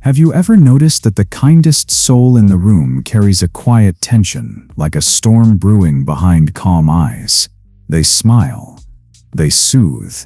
Have you ever noticed that the kindest soul in the room carries a quiet tension, like a storm brewing behind calm eyes? They smile, they soothe,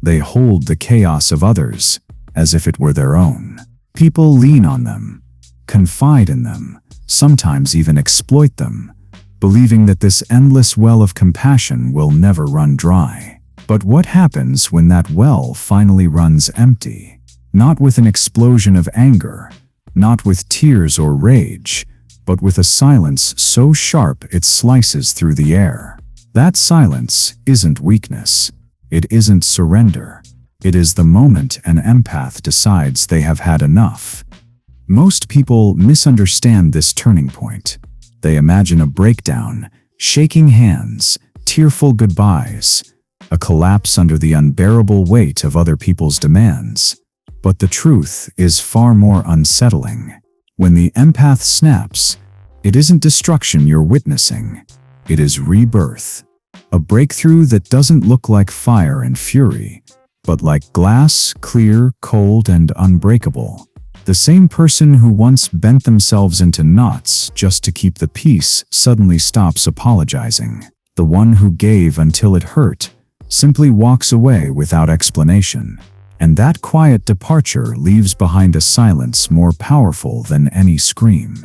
they hold the chaos of others as if it were their own. People lean on them, confide in them, sometimes even exploit them, believing that this endless well of compassion will never run dry. But what happens when that well finally runs empty? Not with an explosion of anger, not with tears or rage, but with a silence so sharp it slices through the air. That silence isn't weakness. It isn't surrender. It is the moment an empath decides they have had enough. Most people misunderstand this turning point. They imagine a breakdown, shaking hands, tearful goodbyes, a collapse under the unbearable weight of other people's demands. But the truth is far more unsettling. When the empath snaps, it isn't destruction you're witnessing. It is rebirth. A breakthrough that doesn't look like fire and fury, but like glass, clear, cold, and unbreakable. The same person who once bent themselves into knots just to keep the peace suddenly stops apologizing. The one who gave until it hurt simply walks away without explanation. And that quiet departure leaves behind a silence more powerful than any scream.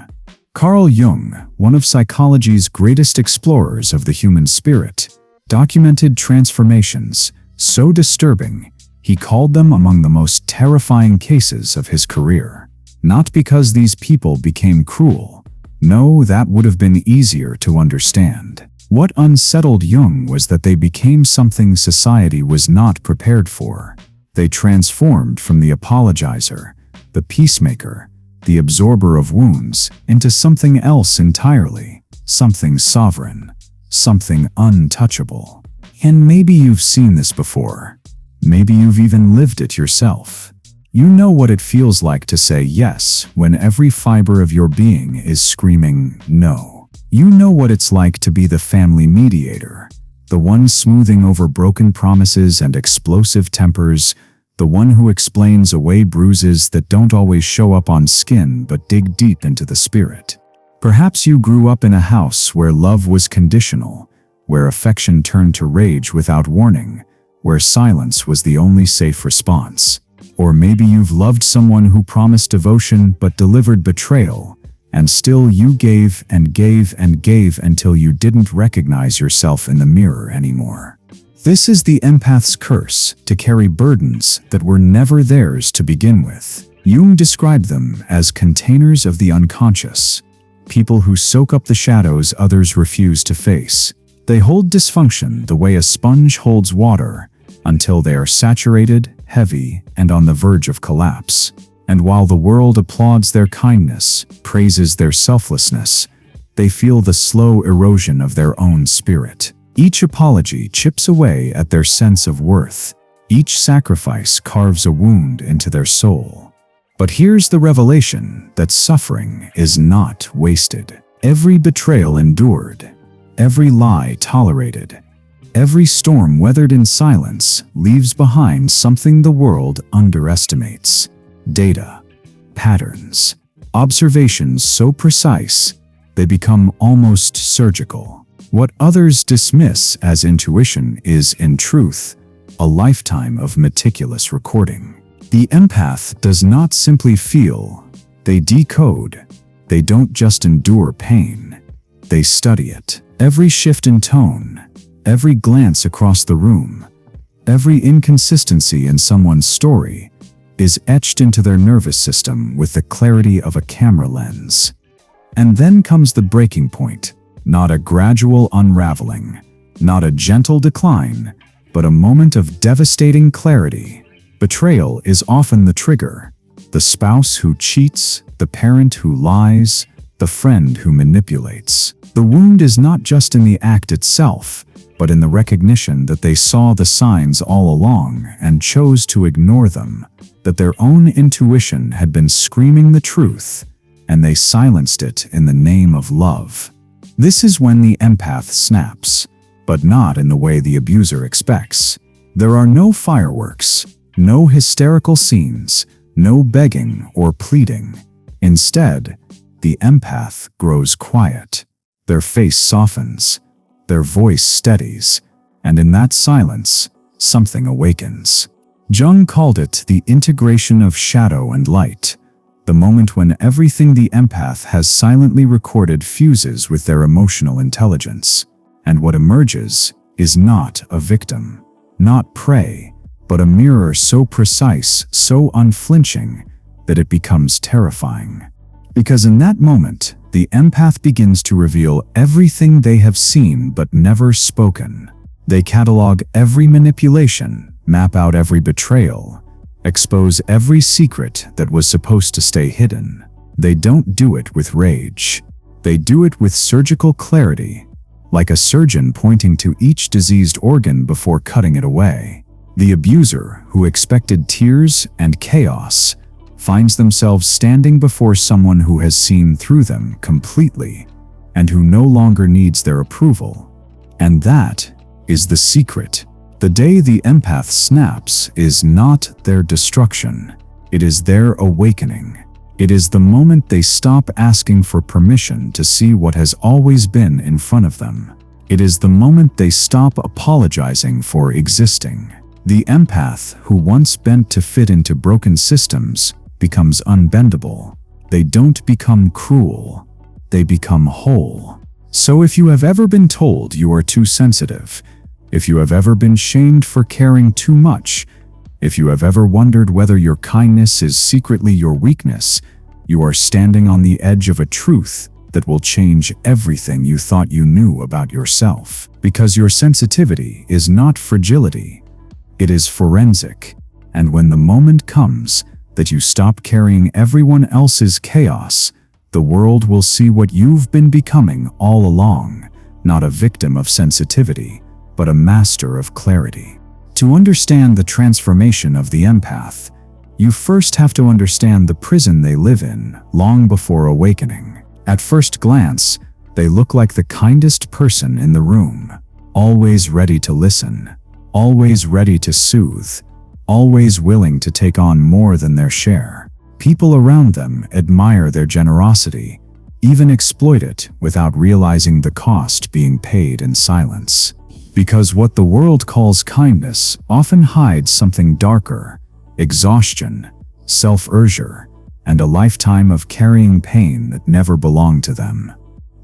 Carl Jung, one of psychology's greatest explorers of the human spirit, documented transformations so disturbing he called them among the most terrifying cases of his career. Not because these people became cruel. No, that would have been easier to understand. What unsettled Jung was that they became something society was not prepared for. They transformed from the apologizer, the peacemaker, the absorber of wounds, into something else entirely, something sovereign, something untouchable. And maybe you've seen this before. Maybe you've even lived it yourself. You know what it feels like to say yes when every fiber of your being is screaming no. You know what it's like to be the family mediator, the one smoothing over broken promises and explosive tempers, the one who explains away bruises that don't always show up on skin but dig deep into the spirit. Perhaps you grew up in a house where love was conditional, where affection turned to rage without warning, where silence was the only safe response. Or maybe you've loved someone who promised devotion but delivered betrayal, and still you gave and gave and gave until you didn't recognize yourself in the mirror anymore. This is the empath's curse, to carry burdens that were never theirs to begin with. Jung described them as containers of the unconscious, people who soak up the shadows others refuse to face. They hold dysfunction the way a sponge holds water, until they are saturated, heavy, and on the verge of collapse. And while the world applauds their kindness, praises their selflessness, they feel the slow erosion of their own spirit. Each apology chips away at their sense of worth. Each sacrifice carves a wound into their soul. But here's the revelation that suffering is not wasted. Every betrayal endured, every lie tolerated, every storm weathered in silence leaves behind something the world underestimates. Data, patterns, observations so precise they become almost surgical. What others dismiss as intuition is, in truth, a lifetime of meticulous recording. The empath does not simply feel, they decode. They don't just endure pain, they study it. Every shift in tone, every glance across the room, every inconsistency in someone's story is etched into their nervous system with the clarity of a camera lens. And then comes the breaking point, not a gradual unraveling, not a gentle decline, but a moment of devastating clarity. Betrayal is often the trigger, the spouse who cheats, the parent who lies, the friend who manipulates. The wound is not just in the act itself, but in the recognition that they saw the signs all along and chose to ignore them, that their own intuition had been screaming the truth, and they silenced it in the name of love. This is when the empath snaps, but not in the way the abuser expects. There are no fireworks, no hysterical scenes, No begging or pleading. Instead, the empath grows quiet. Their face softens, their voice steadies, and in that silence, something awakens. Jung called it the integration of shadow and light, the moment when everything the empath has silently recorded fuses with their emotional intelligence. And what emerges is not a victim, not prey, but a mirror so precise, so unflinching, that it becomes terrifying. Because in that moment, the empath begins to reveal everything they have seen but never spoken. They catalog every manipulation, map out every betrayal, expose every secret that was supposed to stay hidden. They don't do it with rage. They do it with surgical clarity, like a surgeon pointing to each diseased organ before cutting it away. The abuser, who expected tears and chaos, finds themselves standing before someone who has seen through them completely and who no longer needs their approval. And that is the secret. The day the empath snaps is not their destruction. It is their awakening. It is the moment they stop asking for permission to see what has always been in front of them. It is the moment they stop apologizing for existing. The empath, who once bent to fit into broken systems, becomes unbendable. They don't become cruel. They become whole. So if you have ever been told you are too sensitive, if you have ever been shamed for caring too much, if you have ever wondered whether your kindness is secretly your weakness, you are standing on the edge of a truth that will change everything you thought you knew about yourself. Because your sensitivity is not fragility, it is forensic. And when the moment comes that you stop carrying everyone else's chaos, the world will see what you've been becoming all along, not a victim of sensitivity, but a master of clarity. To understand the transformation of the empath, you first have to understand the prison they live in long before awakening. At first glance, they look like the kindest person in the room, always ready to listen, always ready to soothe, always willing to take on more than their share. People around them admire their generosity, even exploit it without realizing the cost being paid in silence. Because what the world calls kindness often hides something darker: exhaustion, self-erasure, and a lifetime of carrying pain that never belonged to them.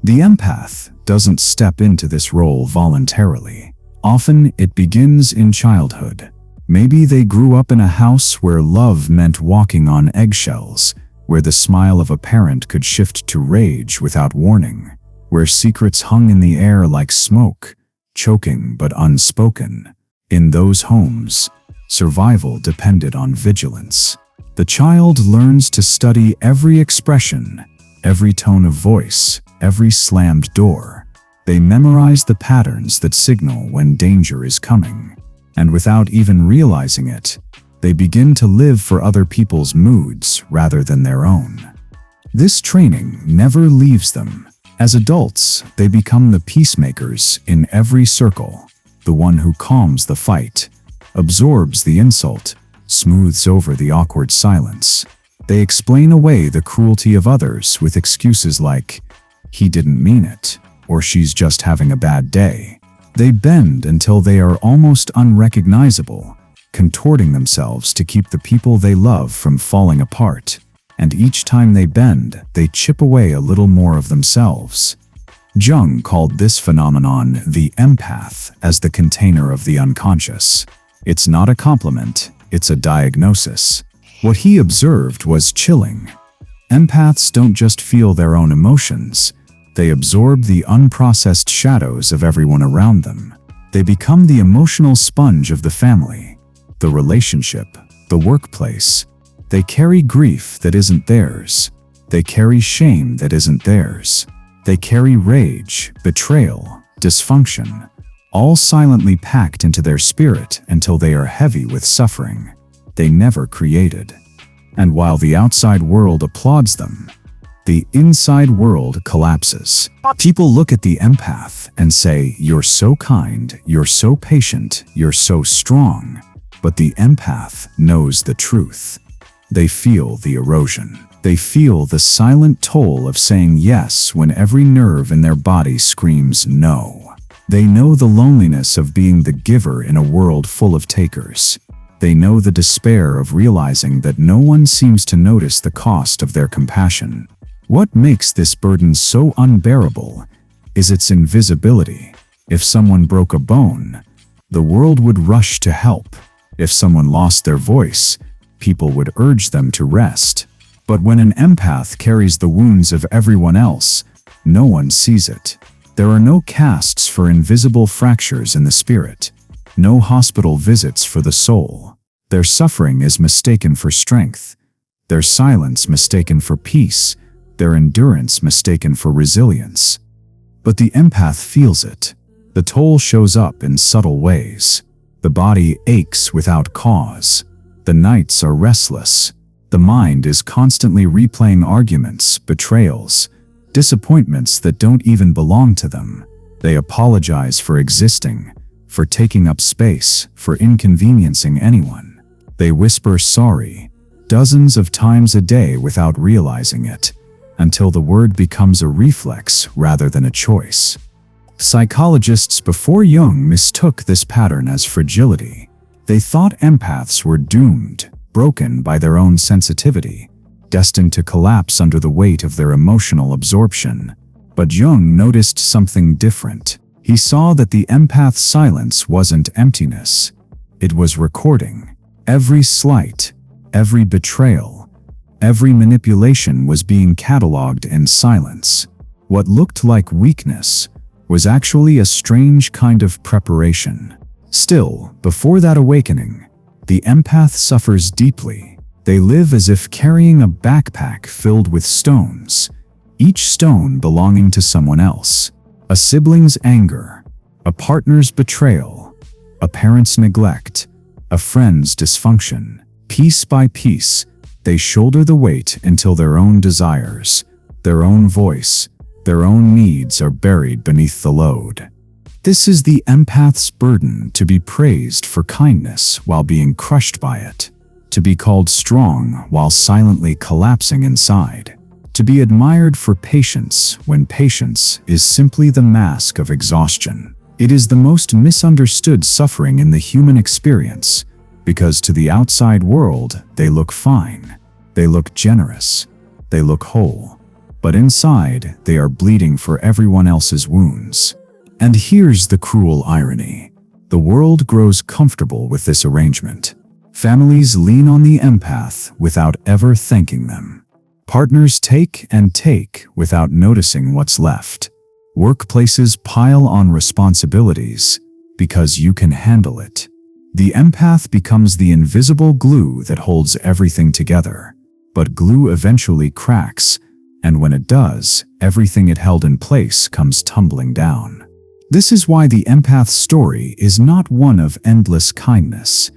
The empath doesn't step into this role voluntarily. Often it begins in childhood. Maybe they grew up in a house where love meant walking on eggshells, where the smile of a parent could shift to rage without warning, where secrets hung in the air like smoke, choking but unspoken. In those homes, survival depended on vigilance. The child learns to study every expression, every tone of voice, every slammed door. They memorize the patterns that signal when danger is coming. And without even realizing it, they begin to live for other people's moods rather than their own. This training never leaves them. As adults, they become the peacemakers in every circle, the one who calms the fight, absorbs the insult, smooths over the awkward silence. They explain away the cruelty of others with excuses like, "He didn't mean it," or "She's just having a bad day." They bend until they are almost unrecognizable, contorting themselves to keep the people they love from falling apart. And each time they bend, they chip away a little more of themselves. Jung called this phenomenon the empath as the container of the unconscious. It's not a compliment, it's a diagnosis. What he observed was chilling. Empaths don't just feel their own emotions, they absorb the unprocessed shadows of everyone around them. They become the emotional sponge of the family, the relationship, the workplace. They carry grief that isn't theirs. They carry shame that isn't theirs. They carry rage, betrayal, dysfunction, all silently packed into their spirit until they are heavy with suffering they never created. And while the outside world applauds them, the inside world collapses. People look at the empath and say, "You're so kind, you're so patient, you're so strong." But the empath knows the truth. They feel the erosion. They feel the silent toll of saying yes when every nerve in their body screams no. They know the loneliness of being the giver in a world full of takers. They know the despair of realizing that no one seems to notice the cost of their compassion. What makes this burden so unbearable is its invisibility. If someone broke a bone, the world would rush to help. If someone lost their voice, people would urge them to rest. But when an empath carries the wounds of everyone else, no one sees it. There are no casts for invisible fractures in the spirit, no hospital visits for the soul. Their suffering is mistaken for strength, their silence mistaken for peace, their endurance mistaken for resilience. But the empath feels it. The toll shows up in subtle ways. The body aches without cause. The nights are restless. The mind is constantly replaying arguments, betrayals, disappointments that don't even belong to them. They apologize for existing, for taking up space, for inconveniencing anyone. They whisper sorry dozens of times a day without realizing it, until the word becomes a reflex rather than a choice. Psychologists before Jung mistook this pattern as fragility. They thought empaths were doomed, broken by their own sensitivity, destined to collapse under the weight of their emotional absorption. But Jung noticed something different. He saw that the empath's silence wasn't emptiness. It was recording. Every slight, every betrayal, every manipulation was being cataloged in silence. What looked like weakness was actually a strange kind of preparation. Still, before that awakening, the empath suffers deeply. They live as if carrying a backpack filled with stones, each stone belonging to someone else. A sibling's anger, a partner's betrayal, a parent's neglect, a friend's dysfunction. Piece by piece, they shoulder the weight until their own desires, their own voice, their own needs are buried beneath the load. This is the empath's burden: to be praised for kindness while being crushed by it, to be called strong while silently collapsing inside, to be admired for patience when patience is simply the mask of exhaustion. It is the most misunderstood suffering in the human experience, because to the outside world they look fine, they look generous, they look whole. But inside, they are bleeding for everyone else's wounds. And here's the cruel irony. The world grows comfortable with this arrangement. Families lean on the empath without ever thanking them. Partners take and take without noticing what's left. Workplaces pile on responsibilities because you can handle it. The empath becomes the invisible glue that holds everything together. But glue eventually cracks, and when it does, everything it held in place comes tumbling down. This is why the empath's story is not one of endless kindness.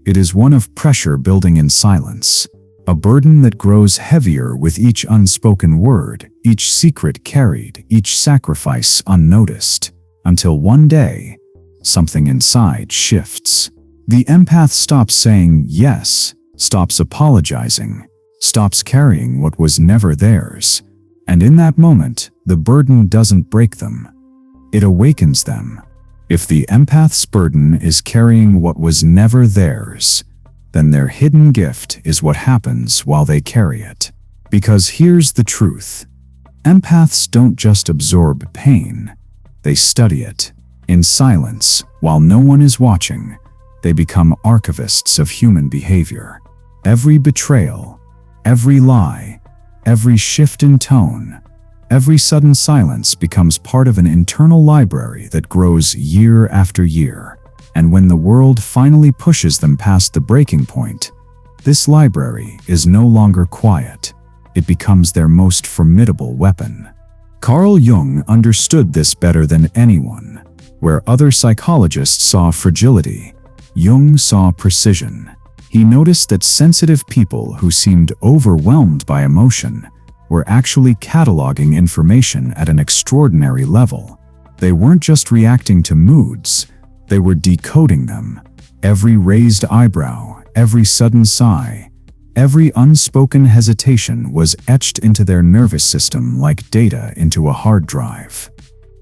It is one of pressure building in silence, a burden that grows heavier with each unspoken word, each secret carried, each sacrifice unnoticed, until one day, something inside shifts. The empath stops saying yes, stops apologizing, stops carrying what was never theirs. And in that moment, the burden doesn't break them. It awakens them. If the empath's burden is carrying what was never theirs, then their hidden gift is what happens while they carry it. Because here's the truth. Empaths don't just absorb pain, they study it. In silence, while no one is watching, they become archivists of human behavior. Every betrayal, every lie, every shift in tone, every sudden silence becomes part of an internal library that grows year after year. And when the world finally pushes them past the breaking point, this library is no longer quiet. It becomes their most formidable weapon. Carl Jung understood this better than anyone. Where other psychologists saw fragility, Jung saw precision. He noticed that sensitive people who seemed overwhelmed by emotion were actually cataloging information at an extraordinary level. They weren't just reacting to moods, they were decoding them. Every raised eyebrow, every sudden sigh, Every unspoken hesitation was etched into their nervous system like data into a hard drive.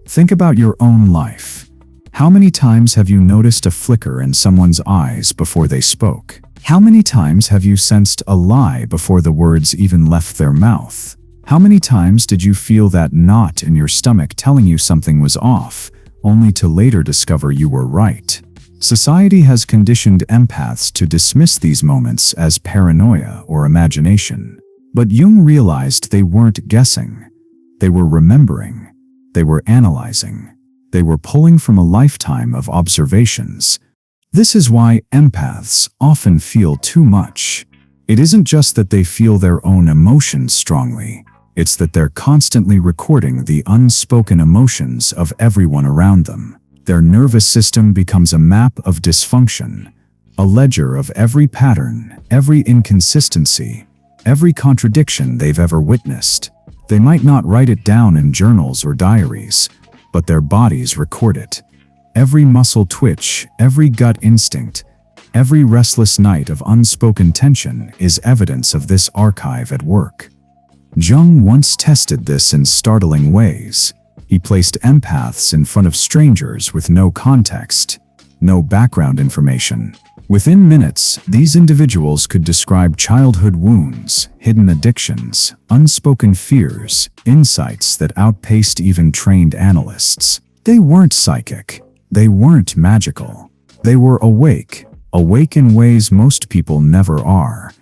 Think about your own life. How many times have you noticed a flicker in someone's eyes before they spoke? How many times have you sensed a lie before the words even left their mouth? How many times did you feel that knot in your stomach telling you something was off, only to later discover you were right? Society has conditioned empaths to dismiss these moments as paranoia or imagination. But Jung realized they weren't guessing. They were remembering. They were analyzing. They were pulling from a lifetime of observations. This is why empaths often feel too much. It isn't just that they feel their own emotions strongly. It's that they're constantly recording the unspoken emotions of everyone around them. Their nervous system becomes a map of dysfunction, a ledger of every pattern, every inconsistency, every contradiction they've ever witnessed. They might not write it down in journals or diaries, but their bodies record it. Every muscle twitch, every gut instinct, every restless night of unspoken tension is evidence of this archive at work. Jung once tested this in startling ways. He placed empaths in front of strangers with no context, no background information. Within minutes, these individuals could describe childhood wounds, hidden addictions, unspoken fears, insights that outpaced even trained analysts. They weren't psychic. They weren't magical. They were awake in ways most people never are.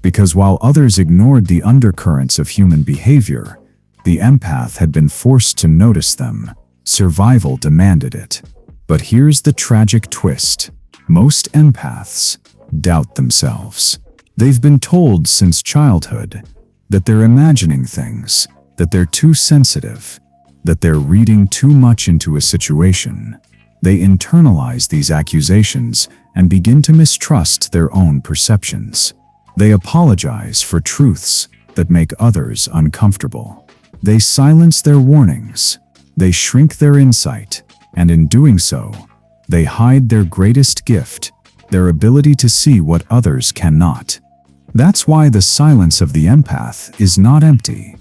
Because while others ignored the undercurrents of human behavior, the empath had been forced to notice them. Survival demanded it. But here's the tragic twist. Most empaths doubt themselves. They've been told since childhood that they're imagining things, that they're too sensitive, that they're reading too much into a situation. They internalize these accusations and begin to mistrust their own perceptions. They apologize for truths that make others uncomfortable. They silence their warnings. They shrink their insight, and in doing so, they hide their greatest gift, their ability to see what others cannot. That's why the silence of the empath is not empty.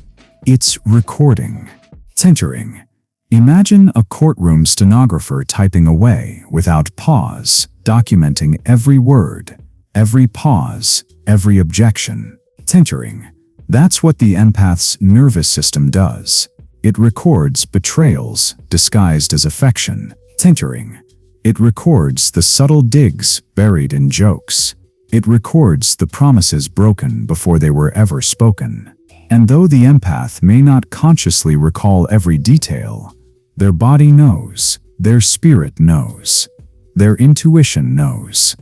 It's recording, centering. Imagine a courtroom stenographer typing away without pause, documenting every word, every pause, every objection. Centering. That's what the empath's nervous system does. It records betrayals disguised as affection. Centering. It records the subtle digs buried in jokes. It records the promises broken before they were ever spoken. And though the empath may not consciously recall every detail, their body knows, their spirit knows, their intuition knows.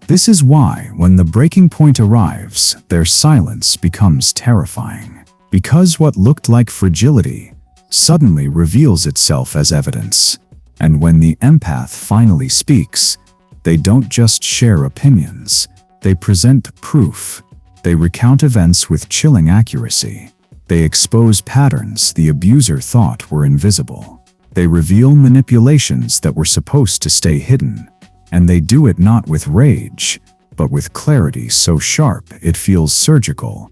This is why, when the breaking point arrives, their silence becomes terrifying. Because what looked like fragility suddenly reveals itself as evidence. And when the empath finally speaks, they don't just share opinions. They present proof. They recount events with chilling accuracy. They expose patterns the abuser thought were invisible. They reveal manipulations that were supposed to stay hidden. And they do it not with rage, but with clarity so sharp it feels surgical.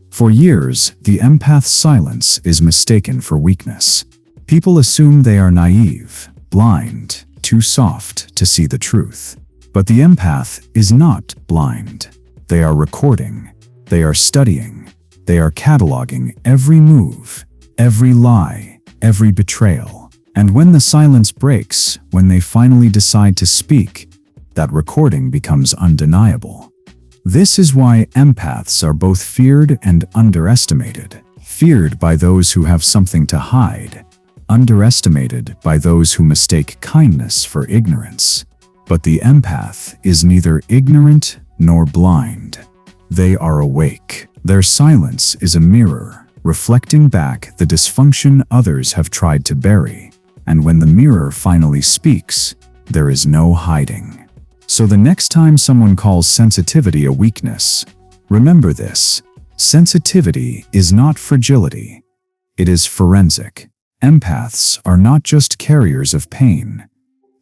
For years, the empath's silence is mistaken for weakness. People assume they are naive, blind, too soft to see the truth. But the empath is not blind. They are recording. They are studying. They are cataloging every move, every lie, every betrayal. And when the silence breaks, when they finally decide to speak, that recording becomes undeniable. This is why empaths are both feared and underestimated. Feared by those who have something to hide, underestimated by those who mistake kindness for ignorance. But the empath is neither ignorant nor blind. They are awake. Their silence is a mirror, reflecting back the dysfunction others have tried to bury. And when the mirror finally speaks, there is no hiding. So the next time someone calls sensitivity a weakness, remember this: sensitivity is not fragility. It is forensic. Empaths are not just carriers of pain.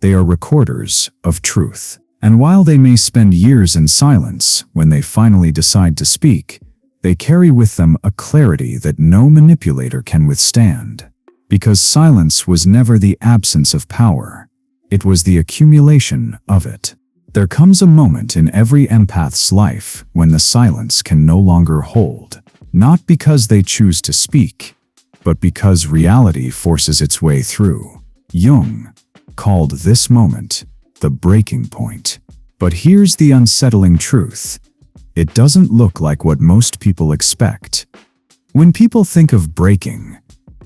They are recorders of truth. And while they may spend years in silence, when they finally decide to speak, they carry with them a clarity that no manipulator can withstand. Because silence was never the absence of power, it was the accumulation of it. There comes a moment in every empath's life when the silence can no longer hold, not because they choose to speak, but because reality forces its way through. Jung called this moment the breaking point. But here's the unsettling truth. It doesn't look like what most people expect. When people think of breaking,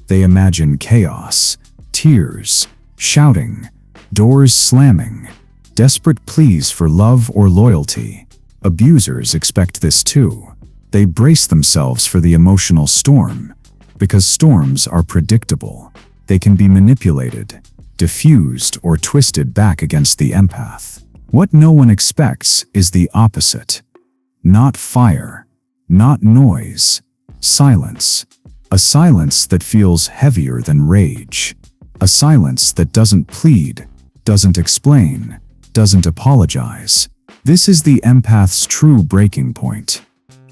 they imagine chaos, tears, shouting, doors slamming, desperate pleas for love or loyalty. Abusers expect this too. They brace themselves for the emotional storm, because storms are predictable. They can be manipulated, diffused, or twisted back against the empath. What no one expects is the opposite. Not fire, not noise, silence. A silence that feels heavier than rage. A silence that doesn't plead, doesn't explain, doesn't apologize. This is the empath's true breaking point.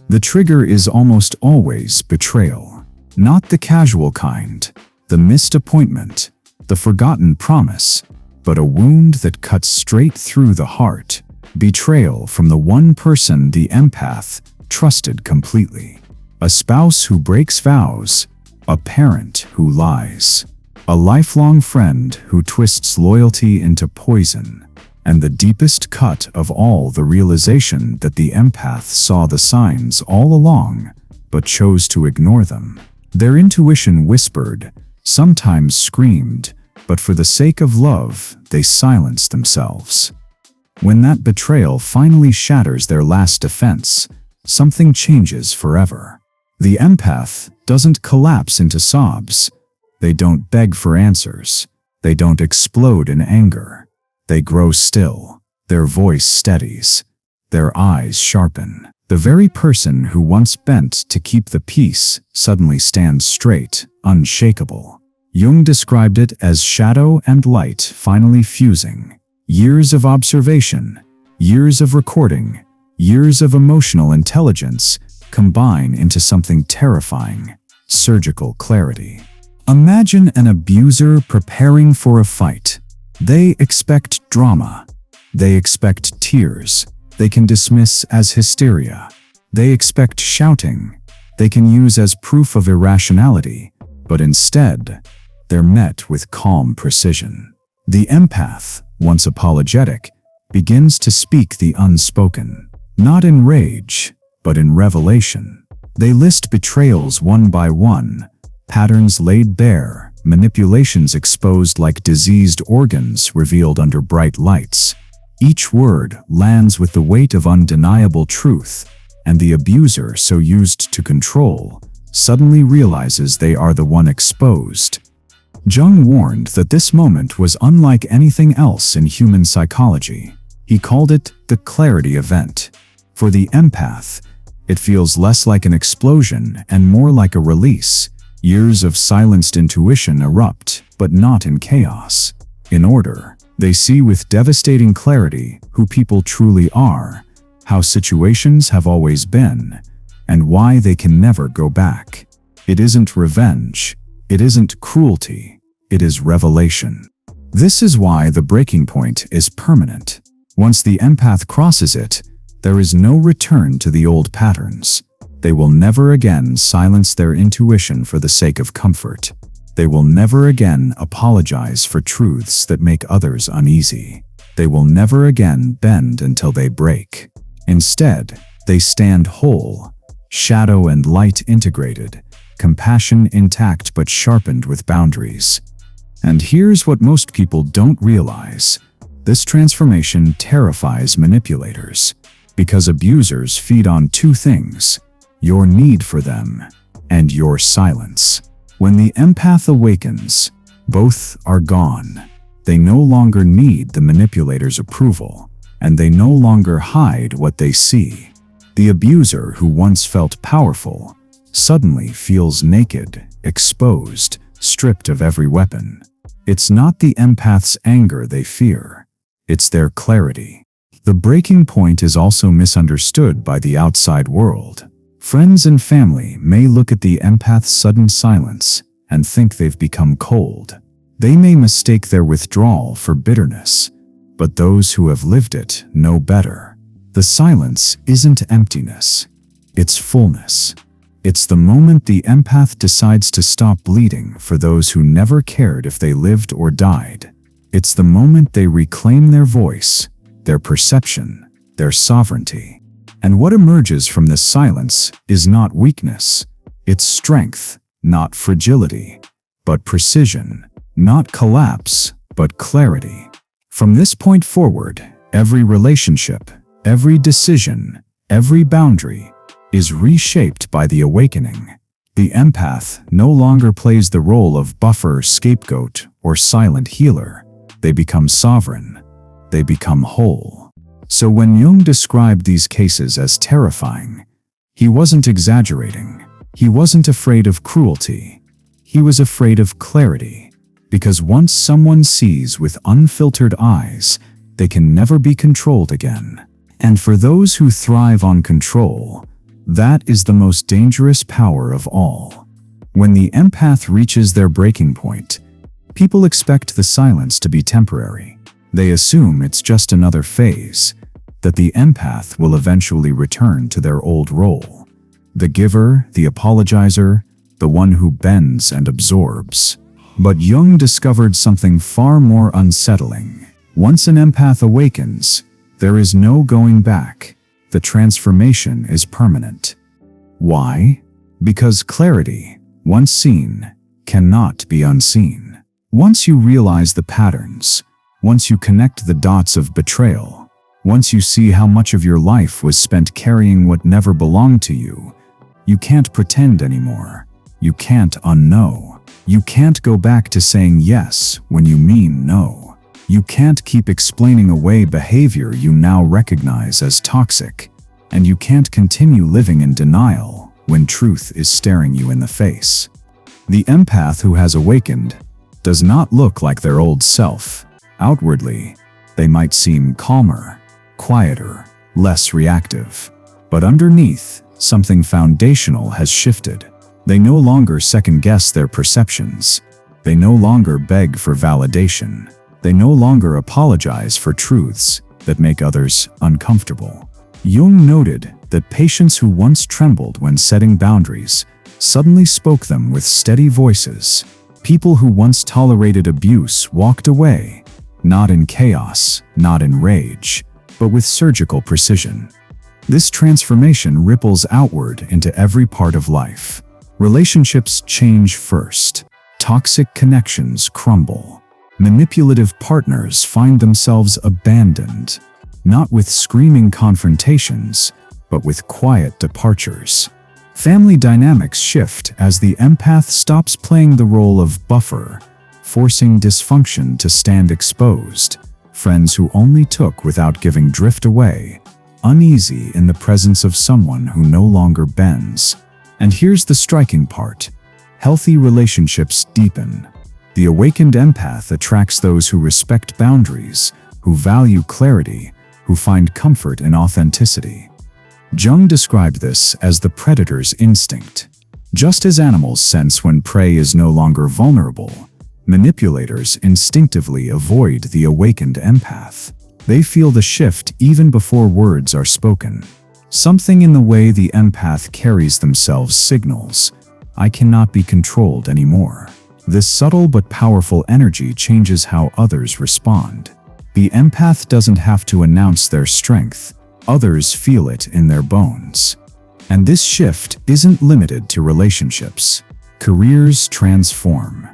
The trigger is almost always betrayal. Not the casual kind, the missed appointment, the forgotten promise, but a wound that cuts straight through the heart. Betrayal from the one person the empath trusted completely. A spouse who breaks vows, a parent who lies, a lifelong friend who twists loyalty into poison, and the deepest cut of all, the realization that the empath saw the signs all along, but chose to ignore them. Their intuition whispered, sometimes screamed, but for the sake of love, they silenced themselves. When that betrayal finally shatters their last defense, something changes forever. The empath doesn't collapse into sobs. They don't beg for answers. They don't explode in anger. They grow still. Their voice steadies. Their eyes sharpen. The very person who once bent to keep the peace suddenly stands straight, unshakable. Jung described it as shadow and light finally fusing. Years of observation, years of recording, years of emotional intelligence combine into something terrifying: surgical clarity. Imagine an abuser preparing for a fight. They expect drama. They expect tears. They can dismiss as hysteria. They expect shouting. They can use as proof of irrationality, but instead, they're met with calm precision. The empath, once apologetic, begins to speak the unspoken, not in rage, but in revelation. They list betrayals one by one, patterns laid bare, manipulations exposed like diseased organs revealed under bright lights. Each word lands with the weight of undeniable truth, and the abuser, so used to control, suddenly realizes they are the one exposed. Jung warned that this moment was unlike anything else in human psychology. He called it the clarity event. For the empath, it feels less like an explosion and more like a release. Years of silenced intuition erupt, but not in chaos. In order, they see with devastating clarity who people truly are, how situations have always been, and why they can never go back. It isn't revenge. It isn't cruelty. It is revelation. This is why the breaking point is permanent. Once the empath crosses it, there is no return to the old patterns. They will never again silence their intuition for the sake of comfort. They will never again apologize for truths that make others uneasy. They will never again bend until they break. Instead, they stand whole, shadow and light integrated, compassion intact but sharpened with boundaries. And here's what most people don't realize. This transformation terrifies manipulators, because abusers feed on two things: your need for them and your silence. When the empath awakens, both are gone. They no longer need the manipulator's approval, and they no longer hide what they see. The abuser who once felt powerful suddenly feels naked, exposed, stripped of every weapon. It's not the empath's anger they fear. It's their clarity. The breaking point is also misunderstood by the outside world. Friends and family may look at the empath's sudden silence and think they've become cold. They may mistake their withdrawal for bitterness, but those who have lived it know better. The silence isn't emptiness, it's fullness. It's the moment the empath decides to stop bleeding for those who never cared if they lived or died. It's the moment they reclaim their voice, their perception, their sovereignty. And what emerges from this silence is not weakness. It's strength, not fragility, but precision, not collapse, but clarity. From this point forward, every relationship, every decision, every boundary is reshaped by the awakening. The empath no longer plays the role of buffer, scapegoat, or silent healer. They become sovereign. They become whole. So when Jung described these cases as terrifying, he wasn't exaggerating. He wasn't afraid of cruelty. He was afraid of clarity. Because once someone sees with unfiltered eyes, they can never be controlled again. And for those who thrive on control, that is the most dangerous power of all. When the empath reaches their breaking point, people expect the silence to be temporary. They assume it's just another phase, that the empath will eventually return to their old role. The giver, the apologizer, the one who bends and absorbs. But Jung discovered something far more unsettling. Once an empath awakens, there is no going back. The transformation is permanent. Why? Because clarity, once seen, cannot be unseen. Once you realize the patterns, once you connect the dots of betrayal, once you see how much of your life was spent carrying what never belonged to you, you can't pretend anymore. You can't unknow. You can't go back to saying yes when you mean no. You can't keep explaining away behavior you now recognize as toxic, and you can't continue living in denial when truth is staring you in the face. The empath who has awakened does not look like their old self. Outwardly, they might seem calmer, quieter, less reactive. But underneath, something foundational has shifted. They no longer second-guess their perceptions. They no longer beg for validation. They no longer apologize for truths that make others uncomfortable. Jung noted that patients who once trembled when setting boundaries suddenly spoke them with steady voices. People who once tolerated abuse walked away, not in chaos, not in rage, but with surgical precision. This transformation ripples outward into every part of life. Relationships change first. Toxic connections crumble. Manipulative partners find themselves abandoned, not with screaming confrontations, but with quiet departures. Family dynamics shift as the empath stops playing the role of buffer, forcing dysfunction to stand exposed. Friends who only took without giving drift away, uneasy in the presence of someone who no longer bends. And here's the striking part. Healthy relationships deepen. The awakened empath attracts those who respect boundaries, who value clarity, who find comfort in authenticity. Jung described this as the predator's instinct. Just as animals sense when prey is no longer vulnerable, manipulators instinctively avoid the awakened empath. They feel the shift even before words are spoken. Something in the way the empath carries themselves signals, I cannot be controlled anymore. This subtle but powerful energy changes how others respond. The empath doesn't have to announce their strength. Others feel it in their bones. And this shift isn't limited to relationships. Careers transform.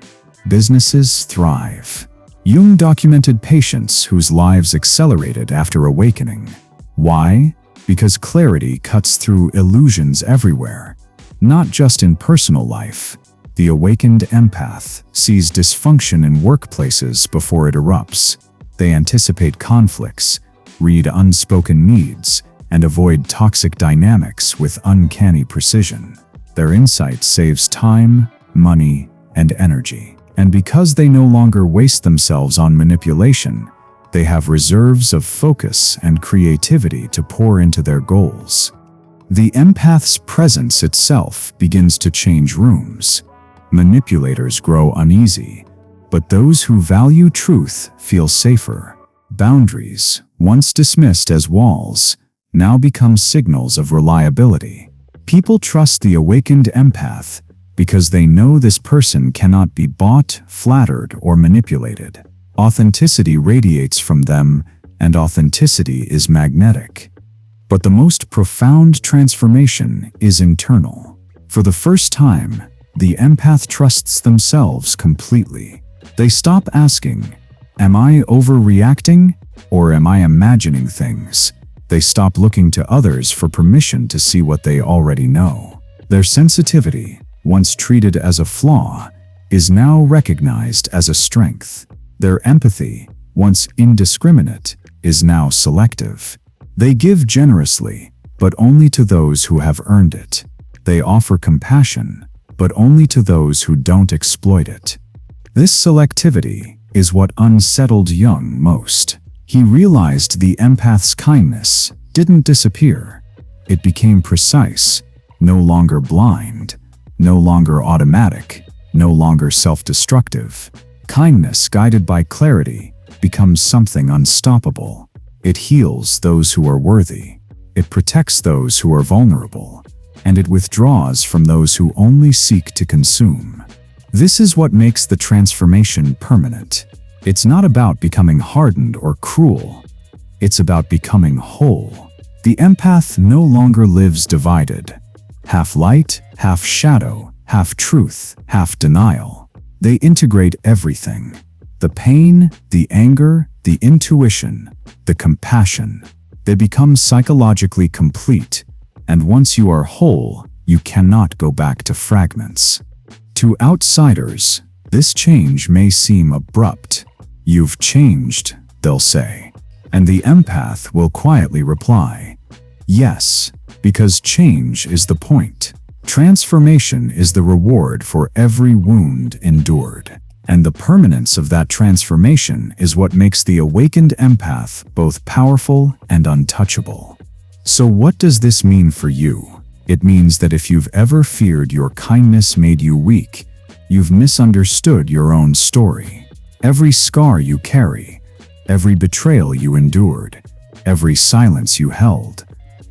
Businesses thrive. Jung documented patients whose lives accelerated after awakening. Why? Because clarity cuts through illusions everywhere, not just in personal life. The awakened empath sees dysfunction in workplaces before it erupts. They anticipate conflicts, read unspoken needs, and avoid toxic dynamics with uncanny precision. Their insight saves time, money, and energy. And because they no longer waste themselves on manipulation, They have reserves of focus and creativity to pour into their goals. The empath's presence itself begins to change rooms. Manipulators grow uneasy, but those who value truth feel safer. Boundaries, once dismissed as walls, now become signals of reliability. People trust the awakened empath because they know this person cannot be bought, flattered, or manipulated. Authenticity radiates from them, and authenticity is magnetic. But the most profound transformation is internal. For the first time, the empath trusts themselves completely. They stop asking, "Am I overreacting?" or "Am I imagining things?" They stop looking to others for permission to see what they already know. Their sensitivity, once treated as a flaw, is now recognized as a strength. Their empathy, once indiscriminate, is now selective. They give generously, but only to those who have earned it. They offer compassion, but only to those who don't exploit it. This selectivity is what unsettled Jung most. He realized the empath's kindness didn't disappear. It became precise, no longer blind, no longer automatic, no longer self-destructive. Kindness guided by clarity becomes something unstoppable. It heals those who are worthy. It protects those who are vulnerable. And it withdraws from those who only seek to consume. This is what makes the transformation permanent. It's not about becoming hardened or cruel. It's about becoming whole. The empath no longer lives divided. Half light, half shadow, half truth, half denial. They integrate everything. The pain, the anger, the intuition, the compassion. They become psychologically complete. And once you are whole, you cannot go back to fragments. To outsiders, this change may seem abrupt. "You've changed," they'll say. And the empath will quietly reply, "Yes, because change is the point. Transformation is the reward for every wound endured." And the permanence of that transformation is what makes the awakened empath both powerful and untouchable. So what does this mean for you? It means that if you've ever feared your kindness made you weak, you've misunderstood your own story. Every scar you carry, every betrayal you endured, every silence you held,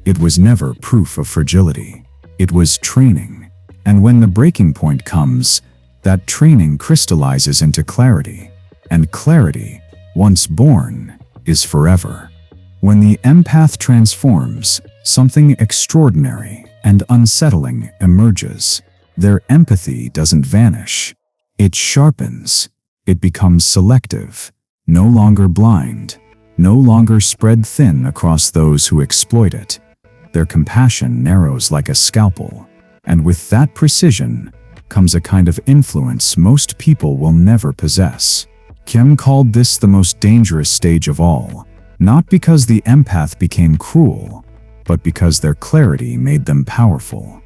it was never proof of fragility. It was training. And when the breaking point comes, that training crystallizes into clarity. And clarity, once born, is forever. When the empath transforms, something extraordinary and unsettling emerges. Their empathy doesn't vanish. It sharpens. It becomes selective, no longer blind, no longer spread thin across those who exploit it. Their compassion narrows like a scalpel, and with that precision comes a kind of influence most people will never possess. Kim called this the most dangerous stage of all, not because the empath became cruel, but because their clarity made them powerful.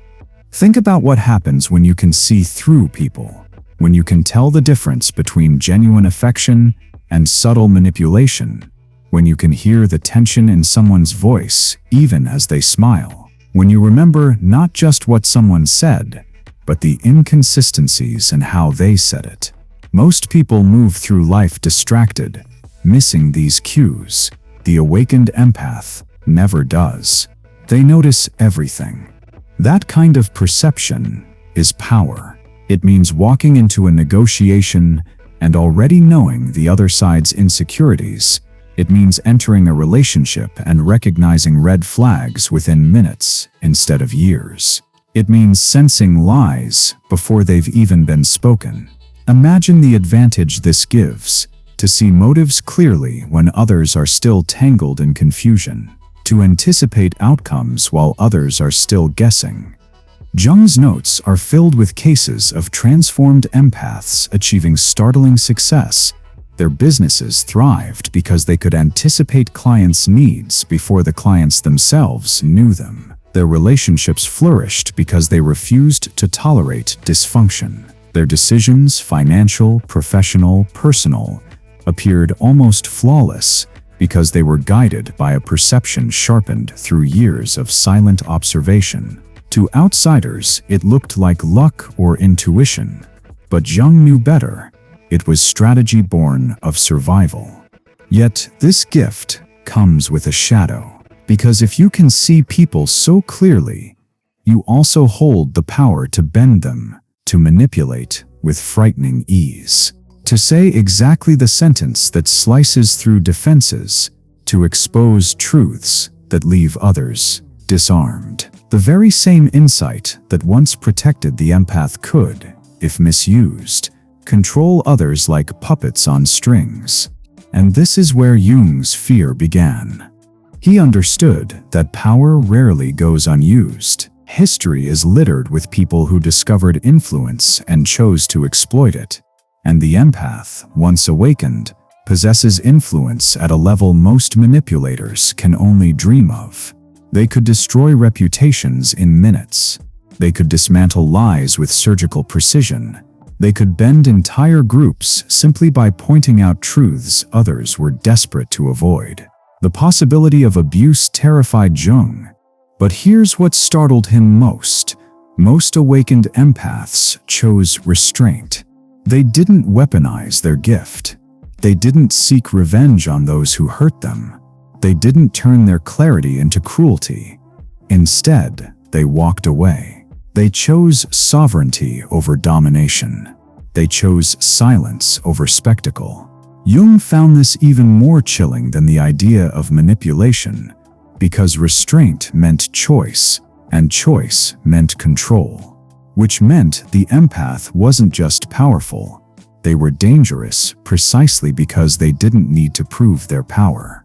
Think about what happens when you can see through people. When you can tell the difference between genuine affection and subtle manipulation, when you can hear the tension in someone's voice even as they smile, when you remember not just what someone said, but the inconsistencies in how they said it. Most people move through life distracted, missing these cues. The awakened empath never does. They notice everything. That kind of perception is power. It means walking into a negotiation and already knowing the other side's insecurities. It means entering a relationship and recognizing red flags within minutes instead of years. It means sensing lies before they've even been spoken. Imagine the advantage this gives: to see motives clearly when others are still tangled in confusion, to anticipate outcomes while others are still guessing. Jung's notes are filled with cases of transformed empaths achieving startling success. Their businesses thrived because they could anticipate clients' needs before the clients themselves knew them. Their relationships flourished because they refused to tolerate dysfunction. Their decisions, financial, professional, personal, appeared almost flawless because they were guided by a perception sharpened through years of silent observation. To outsiders, it looked like luck or intuition, but Jung knew better. It was strategy born of survival. Yet, this gift comes with a shadow, because if you can see people so clearly, you also hold the power to bend them, to manipulate with frightening ease, to say exactly the sentence that slices through defenses, to expose truths that leave others disarmed. The very same insight that once protected the empath could, if misused, control others like puppets on strings. And this is where Jung's fear began. He understood that power rarely goes unused. History is littered with people who discovered influence and chose to exploit it. And the empath, once awakened, possesses influence at a level most manipulators can only dream of. They could destroy reputations in minutes. They could dismantle lies with surgical precision. They could bend entire groups simply by pointing out truths others were desperate to avoid. The possibility of abuse terrified Jung. But here's what startled him most. Most awakened empaths chose restraint. They didn't weaponize their gift. They didn't seek revenge on those who hurt them. They didn't turn their clarity into cruelty. Instead, they walked away. They chose sovereignty over domination. They chose silence over spectacle. Jung found this even more chilling than the idea of manipulation, because restraint meant choice, and choice meant control, which meant the empath wasn't just powerful. They were dangerous precisely because they didn't need to prove their power.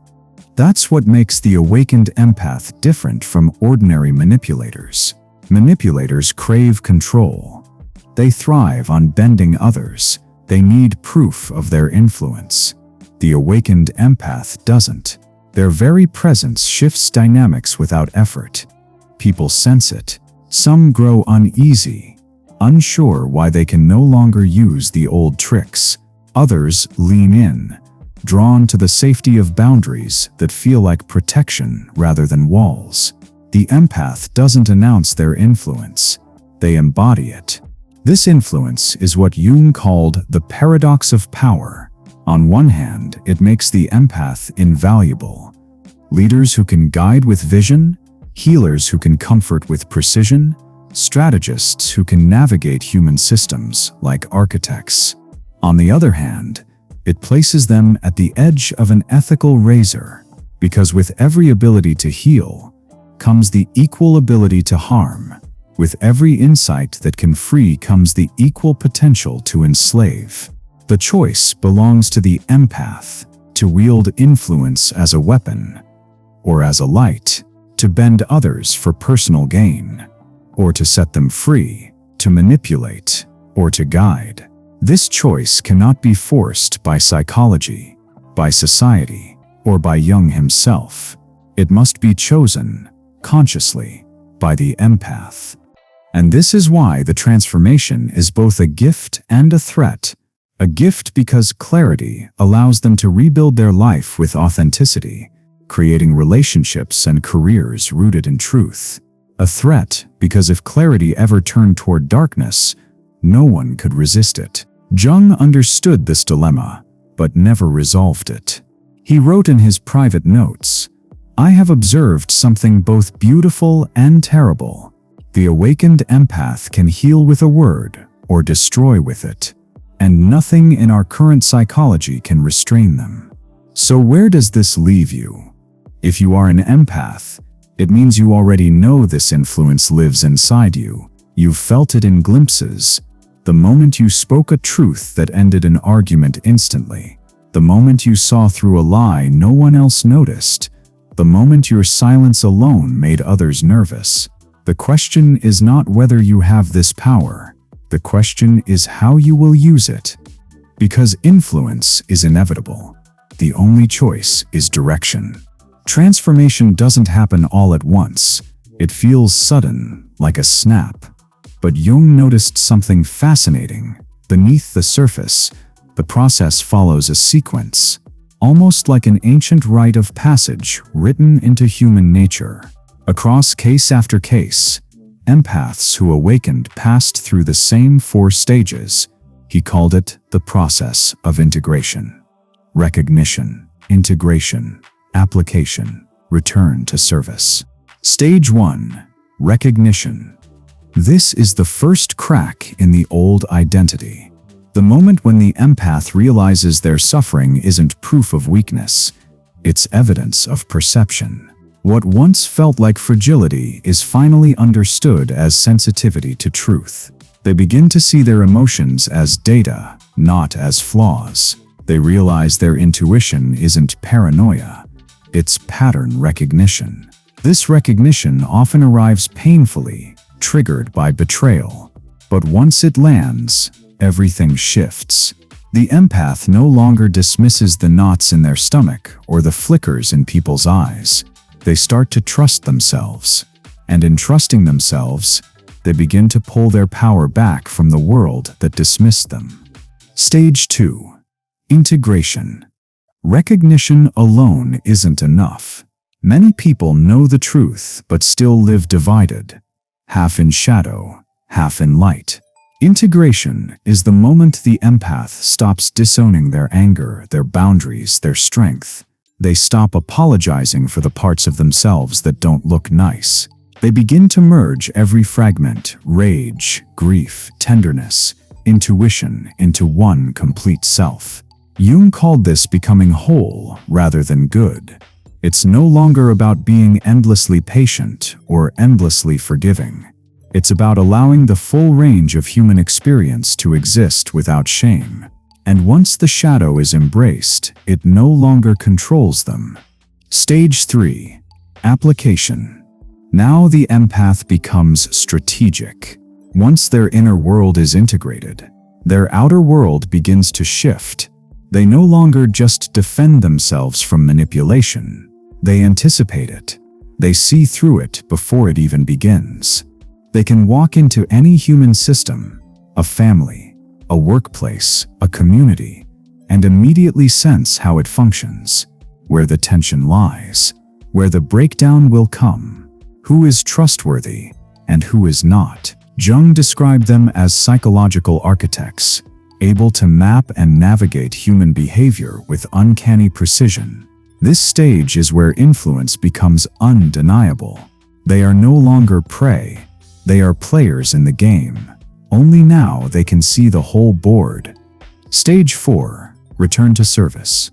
That's what makes the awakened empath different from ordinary manipulators. Manipulators crave control. They thrive on bending others. They need proof of their influence. The awakened empath doesn't. Their very presence shifts dynamics without effort. People sense it. Some grow uneasy, unsure why they can no longer use the old tricks. Others lean in, drawn to the safety of boundaries that feel like protection rather than walls. The empath doesn't announce their influence. They embody it. This influence is what Jung called the paradox of power. On one hand, it makes the empath invaluable. Leaders who can guide with vision, healers who can comfort with precision, strategists who can navigate human systems like architects. On the other hand, it places them at the edge of an ethical razor, because with every ability to heal comes the equal ability to harm. With every insight that can free comes the equal potential to enslave. The choice belongs to the empath, to wield influence as a weapon, or as a light, to bend others for personal gain, or to set them free, to manipulate, or to guide. This choice cannot be forced by psychology, by society, or by Jung himself. It must be chosen, consciously, by the empath. And this is why the transformation is both a gift and a threat. A gift because clarity allows them to rebuild their life with authenticity, creating relationships and careers rooted in truth. A threat because if clarity ever turned toward darkness, no one could resist it. Jung understood this dilemma, but never resolved it. He wrote in his private notes, "I have observed something both beautiful and terrible. The awakened empath can heal with a word or destroy with it, and nothing in our current psychology can restrain them." So where does this leave you? If you are an empath, it means you already know this influence lives inside you. You've felt it in glimpses. The moment you spoke a truth that ended an argument instantly. The moment you saw through a lie no one else noticed. The moment your silence alone made others nervous. The question is not whether you have this power. The question is how you will use it. Because influence is inevitable. The only choice is direction. Transformation doesn't happen all at once. It feels sudden, like a snap. But Jung noticed something fascinating. Beneath the surface, The process follows a sequence, almost like an ancient rite of passage written into human nature. Across case after case, empaths who awakened passed through the same 4 stages. He called it the process of integration. Recognition, integration, application, return to service. Stage 1. Recognition. This is the first crack in the old identity. The moment when the empath realizes their suffering isn't proof of weakness, it's evidence of perception. What once felt like fragility is finally understood as sensitivity to truth. They begin to see their emotions as data, not as flaws. They realize their intuition isn't paranoia, it's pattern recognition. This recognition often arrives painfully, triggered by betrayal. But once it lands, everything shifts. The empath no longer dismisses the knots in their stomach or the flickers in people's eyes. They start to trust themselves. And in trusting themselves, they begin to pull their power back from the world that dismissed them. Stage 2. Integration. Recognition alone isn't enough. Many people know the truth but still live divided, half in shadow, half in light. Integration is the moment the empath stops disowning their anger, their boundaries, their strength. They stop apologizing for the parts of themselves that don't look nice. They begin to merge every fragment, rage, grief, tenderness, intuition into one complete self. Jung called this becoming whole rather than good. It's no longer about being endlessly patient or endlessly forgiving. It's about allowing the full range of human experience to exist without shame. And once the shadow is embraced, it no longer controls them. Stage 3. Application. Now the empath becomes strategic. Once their inner world is integrated, their outer world begins to shift. They no longer just defend themselves from manipulation. They anticipate it. They see through it before it even begins. They can walk into any human system, a family, a workplace, a community, and immediately sense how it functions, where the tension lies, where the breakdown will come. Who is trustworthy and who is not. Jung described them as psychological architects, able to map and navigate human behavior with uncanny precision. This stage is where influence becomes undeniable. They are no longer prey. They are players in the game. Only now they can see the whole board. Stage 4. Return to service.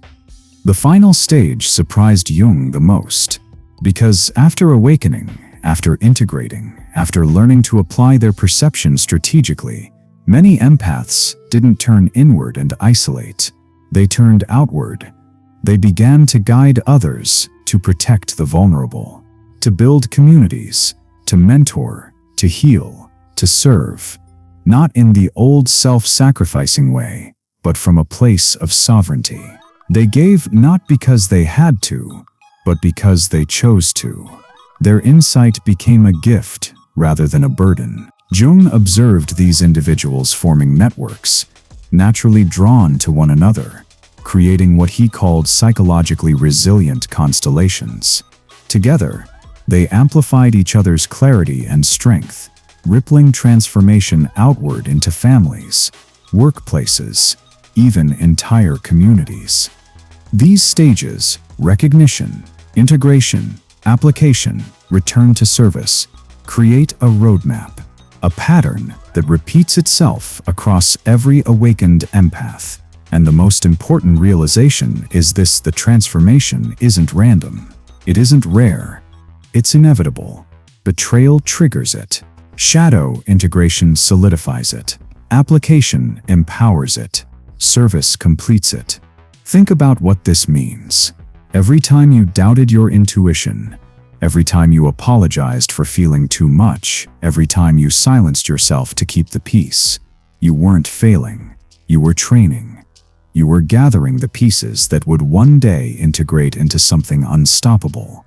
The final stage surprised Jung the most. Because after awakening, after integrating, after learning to apply their perception strategically, many empaths didn't turn inward and isolate. They turned outward. They began to guide others, to protect the vulnerable, to build communities, to mentor, to heal, to serve. Not in the old self-sacrificing way, but from a place of sovereignty. They gave not because they had to, but because they chose to. Their insight became a gift rather than a burden. Jung observed these individuals forming networks, naturally drawn to one another, creating what he called psychologically resilient constellations. Together, they amplified each other's clarity and strength, rippling transformation outward into families, workplaces, even entire communities. These stages, recognition, integration, application, return to service, create a roadmap, a pattern that repeats itself across every awakened empath. And the most important realization is this: the transformation isn't random. It isn't rare. It's inevitable. Betrayal triggers it. Shadow integration solidifies it. Application empowers it. Service completes it. Think about what this means. Every time you doubted your intuition, every time you apologized for feeling too much, every time you silenced yourself to keep the peace, you weren't failing. You were training. You were gathering the pieces that would one day integrate into something unstoppable.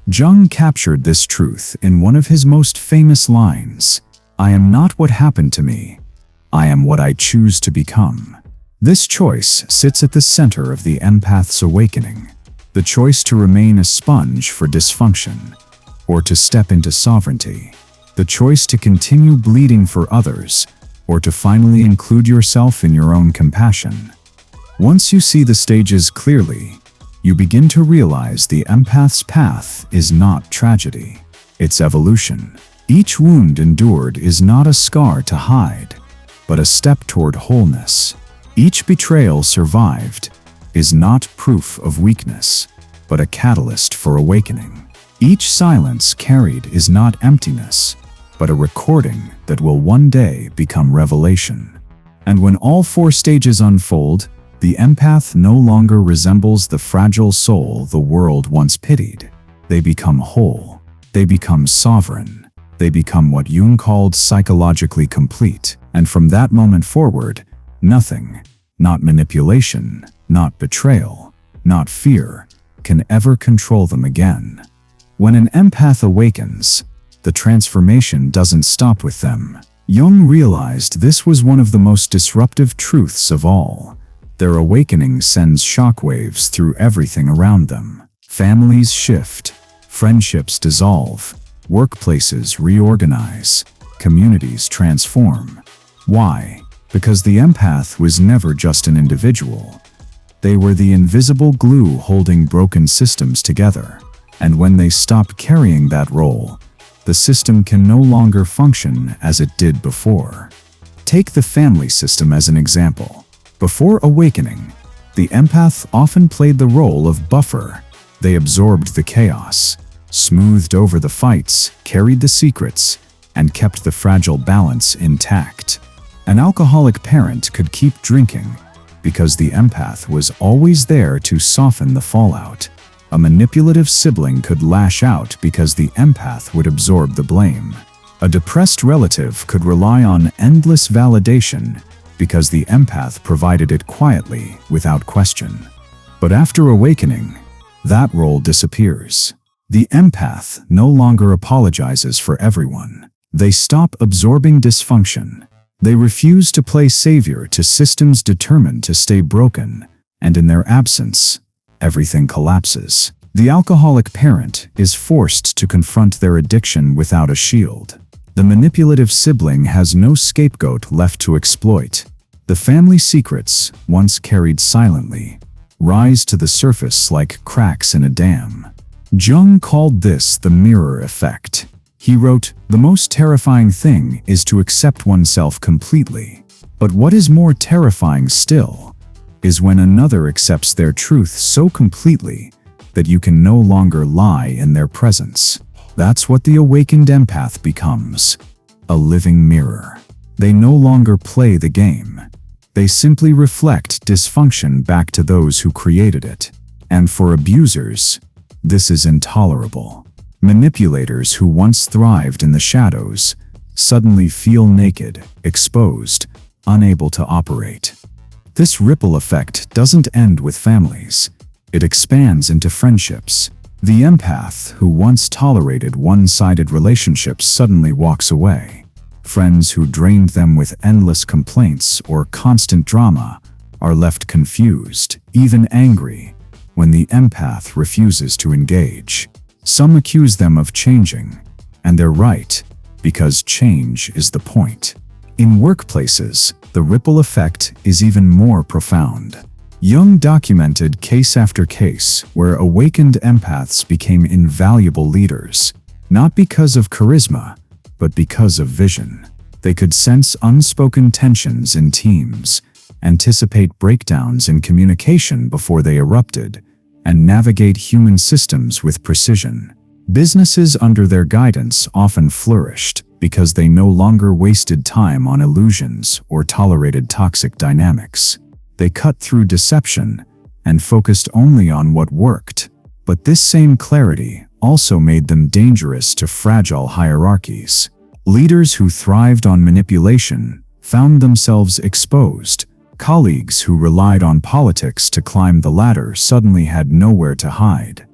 Jung captured this truth in one of his most famous lines: "I am not what happened to me. I am what I choose to become." This choice sits at the center of the empath's awakening, the choice to remain a sponge for dysfunction, or to step into sovereignty, the choice to continue bleeding for others, or to finally include yourself in your own compassion. Once you see the stages clearly, you begin to realize the empath's path is not tragedy, it's evolution. Each wound endured is not a scar to hide, but a step toward wholeness. Each betrayal survived is not proof of weakness, but a catalyst for awakening. Each silence carried is not emptiness, but a recording that will one day become revelation. And when all four stages unfold, the empath no longer resembles the fragile soul the world once pitied. They become whole. They become sovereign. They become what Jung called psychologically complete. And from that moment forward, nothing, not manipulation, not betrayal, not fear, can ever control them again. When an empath awakens, the transformation doesn't stop with them. Jung realized this was one of the most disruptive truths of all. Their awakening sends shockwaves through everything around them. Families shift, friendships dissolve, workplaces reorganize, communities transform. Why? Because the empath was never just an individual. They were the invisible glue holding broken systems together. And when they stop carrying that role, the system can no longer function as it did before. Take the family system as an example. Before awakening, the empath often played the role of buffer. They absorbed the chaos, smoothed over the fights, carried the secrets, and kept the fragile balance intact. An alcoholic parent could keep drinking because the empath was always there to soften the fallout. A manipulative sibling could lash out because the empath would absorb the blame. A depressed relative could rely on endless validation because the empath provided it quietly, without question. But after awakening, that role disappears. The empath no longer apologizes for everyone. They stop absorbing dysfunction. They refuse to play savior to systems determined to stay broken, and in their absence, everything collapses. The alcoholic parent is forced to confront their addiction without a shield. The manipulative sibling has no scapegoat left to exploit. The family secrets, once carried silently, rise to the surface like cracks in a dam. Jung called this the mirror effect. He wrote, "The most terrifying thing is to accept oneself completely. But what is more terrifying still is when another accepts their truth so completely that you can no longer lie in their presence." That's what the awakened empath becomes, a living mirror. They no longer play the game. They simply reflect dysfunction back to those who created it. And for abusers, this is intolerable. Manipulators who once thrived in the shadows suddenly feel naked, exposed, unable to operate. This ripple effect doesn't end with families. It expands into friendships. The empath who once tolerated one-sided relationships suddenly walks away. Friends who drained them with endless complaints or constant drama are left confused, even angry, when the empath refuses to engage. Some accuse them of changing, and they're right, because change is the point. In workplaces, the ripple effect is even more profound. Jung documented case after case where awakened empaths became invaluable leaders, not because of charisma, but because of vision. They could sense unspoken tensions in teams, anticipate breakdowns in communication before they erupted, and navigate human systems with precision. Businesses under their guidance often flourished because they no longer wasted time on illusions or tolerated toxic dynamics. They cut through deception and focused only on what worked. But this same clarity also made them dangerous to fragile hierarchies. Leaders who thrived on manipulation found themselves exposed. Colleagues who relied on politics to climb the ladder suddenly had nowhere to hide.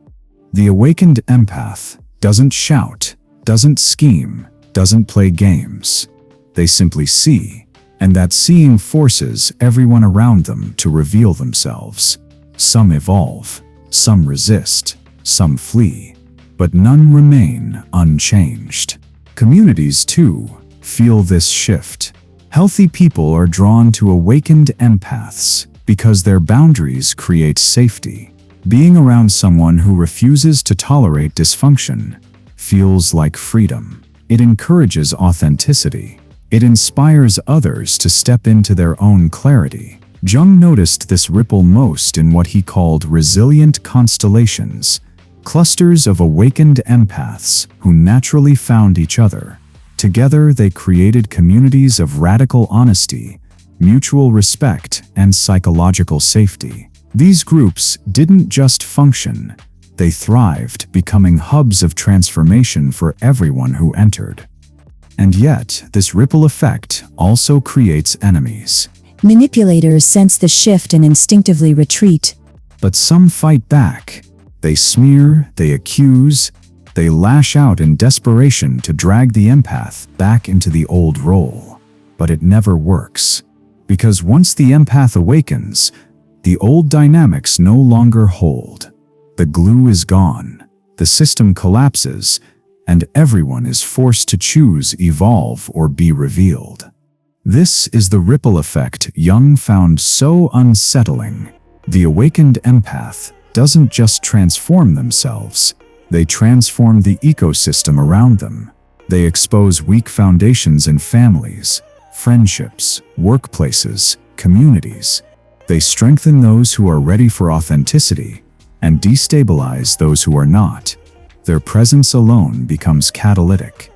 The awakened empath doesn't shout, doesn't scheme, doesn't play games. They simply see, and that seeing forces everyone around them to reveal themselves. Some evolve, some resist, some flee, but none remain unchanged. Communities, too, feel this shift. Healthy people are drawn to awakened empaths because their boundaries create safety. Being around someone who refuses to tolerate dysfunction feels like freedom. It encourages authenticity. It inspires others to step into their own clarity. Jung noticed this ripple most in what he called resilient constellations, clusters of awakened empaths who naturally found each other. Together, they created communities of radical honesty, mutual respect, and psychological safety. These groups didn't just function, they thrived, becoming hubs of transformation for everyone who entered. And yet, this ripple effect also creates enemies. Manipulators sense the shift and instinctively retreat. But some fight back. They smear, they accuse, they lash out in desperation to drag the empath back into the old role. But it never works. Because once the empath awakens, the old dynamics no longer hold. The glue is gone, the system collapses, and everyone is forced to choose evolve or be revealed. This is the ripple effect Jung found so unsettling. The awakened empath doesn't just transform themselves, they transform the ecosystem around them. They expose weak foundations in families, friendships, workplaces, communities. They strengthen those who are ready for authenticity and destabilize those who are not. Their presence alone becomes catalytic.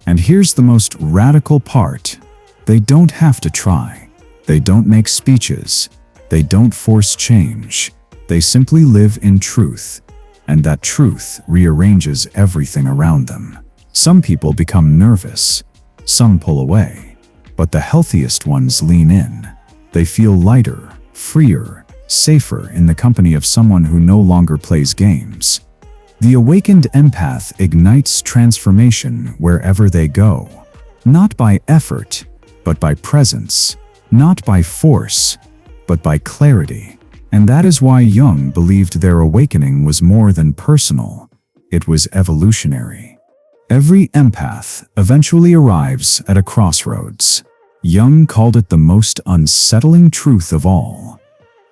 And here's the most radical part. They don't have to try. They don't make speeches. They don't force change. They simply live in truth. And that truth rearranges everything around them. Some people become nervous. Some pull away. But the healthiest ones lean in. They feel lighter, freer, safer in the company of someone who no longer plays games. The awakened empath ignites transformation wherever they go. Not by effort, but by presence. Not by force, but by clarity. And that is why Jung believed their awakening was more than personal. It was evolutionary. Every empath eventually arrives at a crossroads. Jung called it the most unsettling truth of all.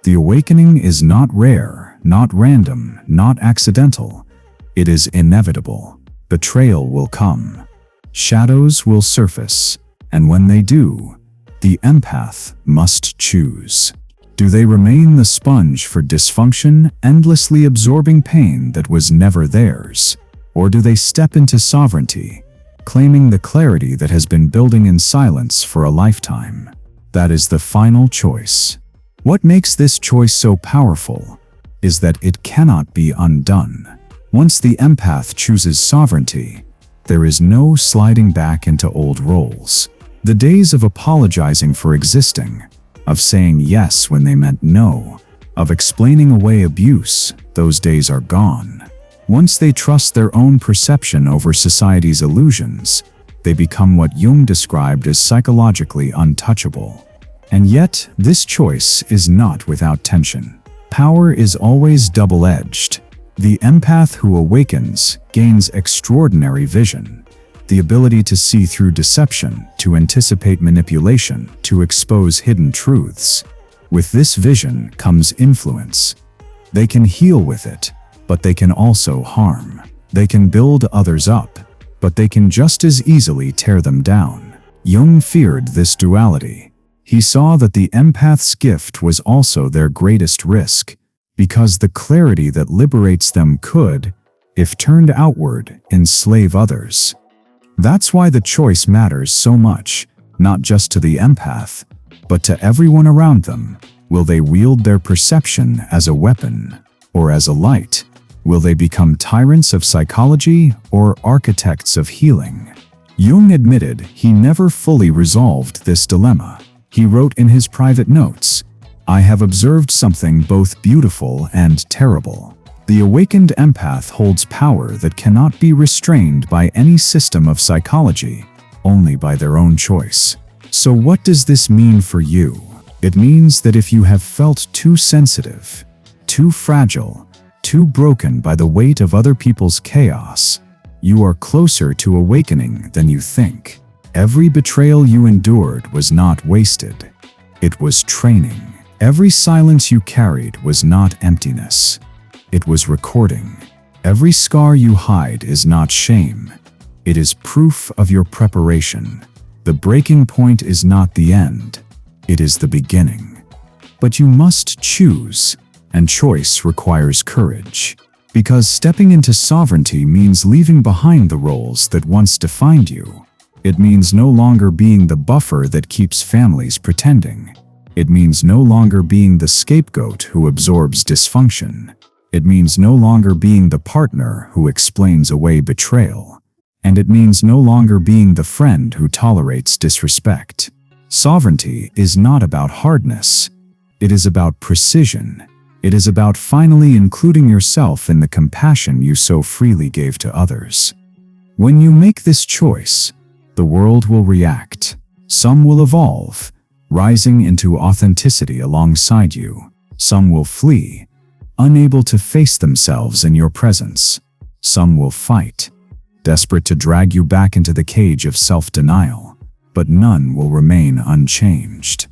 The awakening is not rare, not random, not accidental. It is inevitable. Betrayal will come. Shadows will surface. And when they do, the empath must choose. Do they remain the sponge for dysfunction, endlessly absorbing pain that was never theirs? Or do they step into sovereignty, claiming the clarity that has been building in silence for a lifetime? That is the final choice. What makes this choice so powerful is that it cannot be undone. Once the empath chooses sovereignty, there is no sliding back into old roles. The days of apologizing for existing, of saying yes when they meant no, of explaining away abuse, those days are gone. Once they trust their own perception over society's illusions, they become what Jung described as psychologically untouchable. And yet, this choice is not without tension. Power is always double-edged. The empath who awakens gains extraordinary vision, the ability to see through deception, to anticipate manipulation, to expose hidden truths. With this vision comes influence. They can heal with it, but they can also harm. They can build others up, but they can just as easily tear them down. Jung feared this duality. He saw that the empath's gift was also their greatest risk, because the clarity that liberates them could, if turned outward, enslave others. That's why the choice matters so much, not just to the empath, but to everyone around them. Will they wield their perception as a weapon or as a light? Will they become tyrants of psychology or architects of healing? Jung admitted he never fully resolved this dilemma. He wrote in his private notes, "I have observed something both beautiful and terrible. The awakened empath holds power that cannot be restrained by any system of psychology, only by their own choice. So what does this mean for you? It means that if you have felt too sensitive, too fragile, too broken by the weight of other people's chaos, you are closer to awakening than you think. Every betrayal you endured was not wasted. It was training. Every silence you carried was not emptiness. It was recording. Every scar you hide is not shame. It is proof of your preparation. The breaking point is not the end. It is the beginning. But you must choose, and choice requires courage. Because stepping into sovereignty means leaving behind the roles that once defined you. It means no longer being the buffer that keeps families pretending. It means no longer being the scapegoat who absorbs dysfunction. It means no longer being the partner who explains away betrayal. And it means no longer being the friend who tolerates disrespect. Sovereignty is not about hardness. It is about precision. It is about finally including yourself in the compassion you so freely gave to others. When you make this choice, the world will react. Some will evolve, rising into authenticity alongside you. Some will flee, unable to face themselves in your presence. Some will fight, desperate to drag you back into the cage of self-denial. But none will remain unchanged.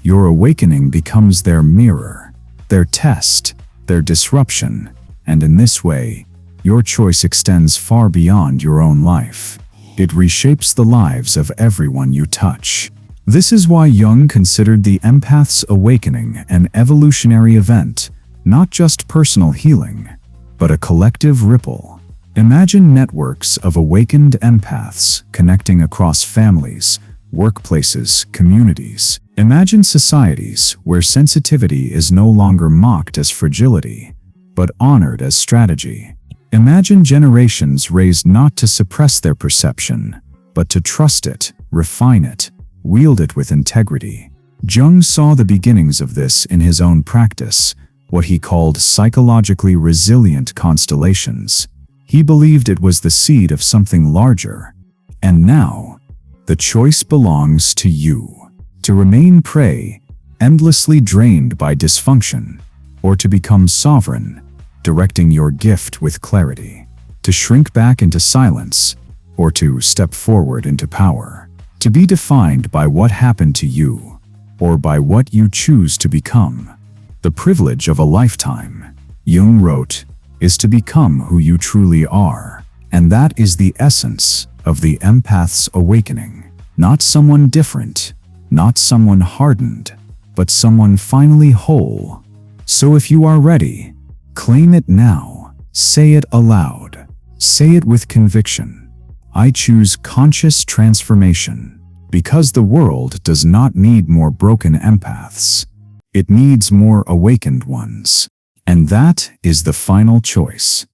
Your awakening becomes their mirror, their test, their disruption, and in this way, your choice extends far beyond your own life. It reshapes the lives of everyone you touch. This is why Jung considered the empath's awakening an evolutionary event, not just personal healing, but a collective ripple. Imagine networks of awakened empaths connecting across families, workplaces, communities. Imagine societies where sensitivity is no longer mocked as fragility, but honored as strategy. Imagine generations raised not to suppress their perception, but to trust it, refine it, wield it with integrity. Jung saw the beginnings of this in his own practice, what he called psychologically resilient constellations. He believed it was the seed of something larger. And now, the choice belongs to you. To remain prey, endlessly drained by dysfunction, or to become sovereign, directing your gift with clarity. To shrink back into silence, or to step forward into power. To be defined by what happened to you, or by what you choose to become. The privilege of a lifetime, Jung wrote, is to become who you truly are. And that is the essence of the empath's awakening. Not someone different, not someone hardened, but someone finally whole. So if you are ready, claim it now. Say it aloud. Say it with conviction. I choose conscious transformation. Because the world does not need more broken empaths. It needs more awakened ones. And that is the final choice.